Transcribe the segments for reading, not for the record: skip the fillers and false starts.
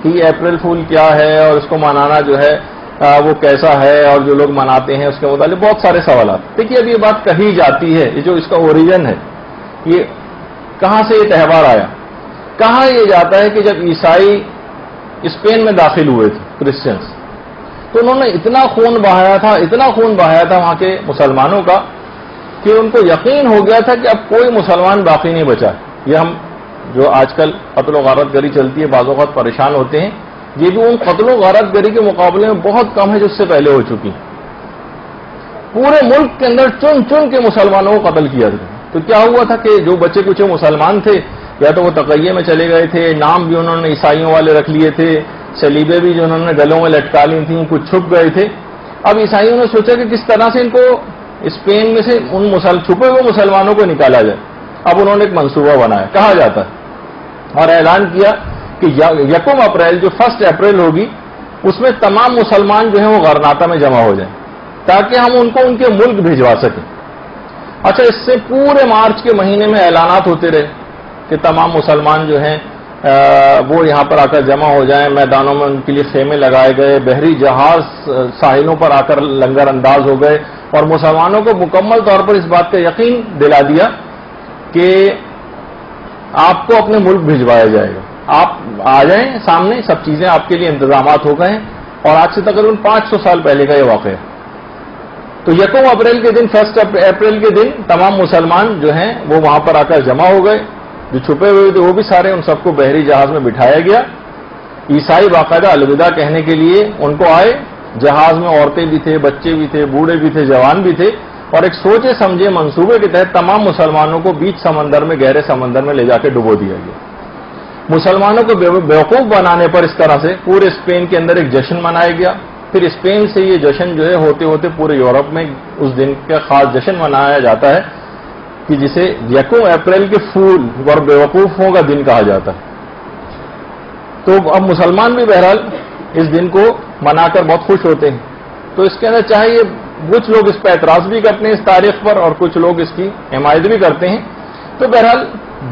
کہ یہ اپریل فول کیا ہے اور اس کو منانا جو ہے وہ کیسا ہے اور جو لوگ مناتے ہیں اس کے متعلق بہت سارے سوالات. دیکھیے اب یہ بات کہی جاتی ہے، یہ جو اس کا اوریجن ہے، یہ کہاں سے یہ تہوار آیا. کہا یہ جاتا ہے کہ جب عیسائی اسپین میں داخل ہوئے تھے کرسچنس، تو انہوں نے اتنا خون بہایا تھا وہاں کے مسلمانوں کا کہ ان کو یقین ہو گیا تھا کہ اب کوئی مسلمان باقی نہیں بچا. یہ ہم جو آج کل قتل و غارت گری چلتی ہے بعض اوقات پریشان ہوتے ہیں، یہ بھی ان قتل و غارت گری کے مقابلے میں بہت کم ہے جو اس سے پہلے ہو چکی. پورے ملک کے اندر چن چن کے مسلمانوں کو قتل کیا تھا. تو کیا ہوا تھا کہ جو بچے کچھ مسلمان تھے یا تو وہ تقیے میں چلے گئے تھے، نام بھی انہوں نے عیسائیوں والے رکھ لیے تھے، سلیبیں بھی جو انہوں نے گلوں میں لٹکا لی تھیں کچھ چھپ گئے تھے. اب عیسائیوں نے سوچا کہ کس طرح سے ان کو اسپین میں سے ان چھپے ہوئے مسلمانوں کو نکالا جائے. اب انہوں نے ایک منصوبہ بنایا، کہا جاتا ہے، اور اعلان کیا کہ 1 اپریل جو 1 اپریل ہوگی اس میں تمام مسلمان جو ہیں وہ غرناطہ میں جمع ہو جائیں تاکہ ہم ان کو ان کے ملک بھجوا سکیں. اچھا، اس سے پورے مارچ کے مہینے میں اعلانات ہوتے رہے کہ تمام مسلمان جو ہیں وہ یہاں پر آ کر جمع ہو جائیں. میدانوں میں ان کے لیے خیمے لگائے گئے، بحری جہاز ساحلوں پر آ کر لنگر انداز ہو گئے، اور مسلمانوں کو مکمل طور پر اس بات کا یقین دلا دیا کہ آپ کو اپنے ملک بھجوایا جائے گا، آپ آ جائیں سامنے، سب چیزیں آپ کے لیے انتظامات ہو گئے ہیں. اور آج سے تقریباً 500 سال پہلے کا یہ واقعہ ہے. تو 1 اپریل کے دن 1 اپریل کے دن تمام مسلمان جو ہیں وہ وہاں پر آ کر جمع ہو گئے. جو چھپے ہوئے تھے وہ بھی سارے، ان سب کو بحری جہاز میں بٹھایا گیا. عیسائی باقاعدہ الوداع کہنے کے لیے ان کو آئے. جہاز میں عورتیں بھی تھے، بچے بھی تھے، بوڑھے بھی تھے، جوان بھی تھے، اور ایک سوچے سمجھے منصوبے کے تحت تمام مسلمانوں کو بیچ سمندر میں، گہرے سمندر میں لے جا کے ڈبو دیا گیا. مسلمانوں کو بیوقوف بنانے پر اس طرح سے پورے اسپین کے اندر ایک جشن منایا گیا. پھر اسپین سے یہ جشن جو ہے ہوتے ہوتے پورے یورپ میں اس دن کا خاص جشن منایا جاتا ہے کہ جسے 1 اپریل کے فول اور بیوقوفوں کا دن کہا جاتا ہے. تو اب مسلمان بھی بہرحال اس دن کو منا کر بہت خوش ہوتے ہیں. تو اس کے اندر چاہے یہ کچھ لوگ اس پہ اعتراض بھی کرتے ہیں اس تاریخ پر، اور کچھ لوگ اس کی حمایت بھی کرتے ہیں. تو بہرحال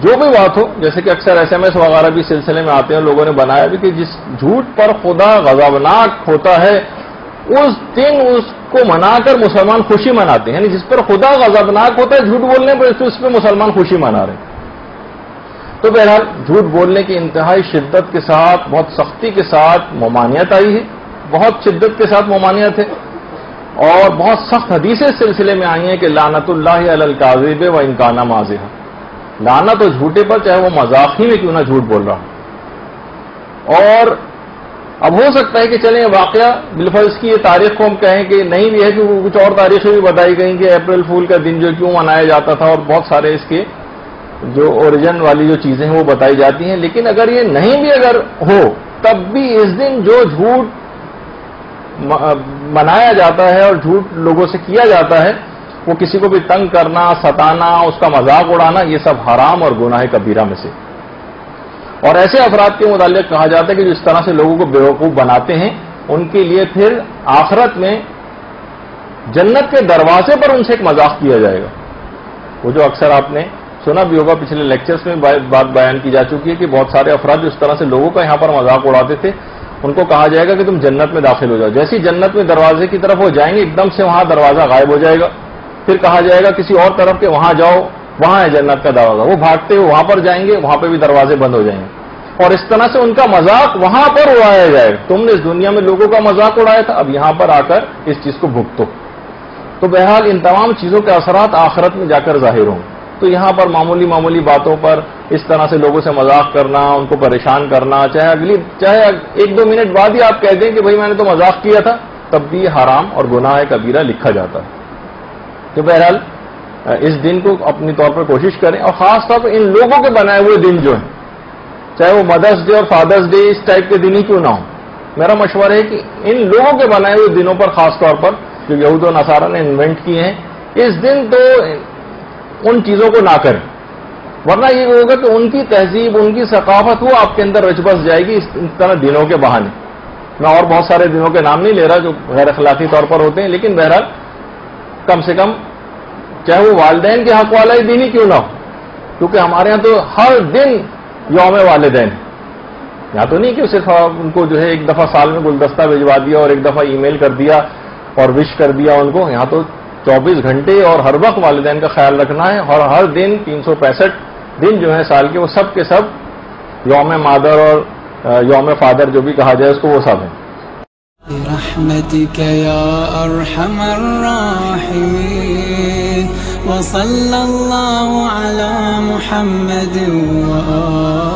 جو بھی بات ہو، جیسے کہ اکثر SMS وغیرہ بھی سلسلے میں آتے ہیں، لوگوں نے بنایا بھی کہ جس جھوٹ پر خدا غضبناک ہوتا ہے اس دن اس کو منا کر مسلمان خوشی مناتے ہیں. یعنی جس پر خدا غضبناک ہوتا ہے جھوٹ بولنے پر اس پہ مسلمان خوشی منا رہے ہیں. تو بہرحال جھوٹ بولنے کی انتہائی شدت کے ساتھ، بہت سختی کے ساتھ ممانعت آئی ہے، بہت شدت کے ساتھ ممانعت ہے، اور بہت سخت حدیثیں اس سلسلے میں آئی ہیں کہ لعنت اللہ علی الکاذب و ان کان مازحا، لعنت ہو جھوٹے پر چاہے وہ مذاق ہی میں کیوں نہ جھوٹ بول رہا ہو. اور اب ہو سکتا ہے کہ چلیں واقعہ بالفرض کی یہ تاریخ کو ہم کہیں کہ نہیں بھی ہے، کہ کچھ اور تاریخیں بھی بتائی گئیں کہ اپریل فول کا دن جو کیوں منایا جاتا تھا، اور بہت سارے اس کے جو اوریجن والی جو چیزیں ہیں وہ بتائی جاتی ہیں. لیکن اگر یہ نہیں بھی اگر ہو تب بھی اس دن جو جھوٹ منایا جاتا ہے اور جھوٹ لوگوں سے کیا جاتا ہے، وہ کسی کو بھی تنگ کرنا، ستانا، اس کا مذاق اڑانا، یہ سب حرام اور گناہ کبیرہ میں سے. اور ایسے افراد کے متعلق کہا جاتا ہے کہ جو اس طرح سے لوگوں کو بیوقوف بناتے ہیں ان کے لیے پھر آخرت میں جنت کے دروازے پر ان سے ایک مذاق کیا جائے گا. وہ جو اکثر آپ نے سنا بھی ہوگا، پچھلے لیکچرز میں بات بیان کی جا چکی ہے کہ بہت سارے افراد جو اس طرح سے لوگوں کا یہاں پر مذاق اڑاتے تھے ان کو کہا جائے گا کہ تم جنت میں داخل ہو جاؤ. جیسے ہی جنت میں دروازے کی طرف وہ جائیں گے ایک دم سے وہاں دروازہ غائب ہو جائے گا. پھر کہا جائے گا کسی اور طرف کے وہاں جاؤ، وہاں ہے جنت کا دروازہ. وہ بھاگتے ہوئے وہاں پر جائیں گے، وہاں پہ بھی دروازے بند ہو جائیں گے، اور اس طرح سے ان کا مذاق وہاں پر اڑایا جائے گا. تم نے اس دنیا میں لوگوں کا مذاق اڑایا تھا، اب یہاں پر آ کر اس چیز کو بھگتو. تو بہرحال ان تمام چیزوں کے اثرات آخرت میں جا کر ظاہر ہوں. تو یہاں پر معمولی باتوں پر اس طرح سے لوگوں سے مذاق کرنا، ان کو پریشان کرنا، چاہے 1-2 منٹ بعد ہی آپ کہہ دیں کہ بھائی میں نے تو مذاق کیا تھا، تب بھی حرام اور گناہ کبیرہ لکھا جاتا ہے. تو بہرحال اس دن کو اپنی طور پر کوشش کریں، اور خاص طور پر ان لوگوں کے بنائے ہوئے دن جو ہیں، چاہے وہ مدرس ڈے اور فادرس ڈے اس ٹائپ کے دن ہی کیوں نہ ہو، میرا مشورہ ہے کہ ان لوگوں کے بنائے ہوئے دنوں پر خاص طور پر جو یہود و نصارہ نے انوینٹ کیے ہیں، اس دن تو ان چیزوں کو نہ کریں، ورنہ یہ ہوگا کہ ان کی تہذیب، ان کی ثقافت وہ آپ کے اندر رچ بس جائے گی اس طرح دنوں کے بہانے. میں اور بہت سارے دنوں کے نام نہیں لے رہا جو غیر اخلاقی طور پر ہوتے ہیں، لیکن بہرحال کم سے کم چاہے وہ والدین کے حق والا ہی دن ہی کیوں نہ ہو، کیونکہ ہمارے ہاں تو ہر دن یوم والدین. یہاں تو نہیں کہ صرف ان کو جو ہے ایک دفعہ سال میں گلدستہ بھجوا دیا اور ایک دفعہ ای میل کر دیا اور وش کر دیا ان کو. یہاں تو 24 گھنٹے اور ہر وقت والدین کا خیال رکھنا ہے, اور ہر دن 365 دن جو ہے سال کے وہ سب کے سب یوم مادر اور یوم فادر جو بھی کہا جائے اس کو وہ سب ہیں. برحمتك يا أرحم الراحمين وصلى الله على محمد وآله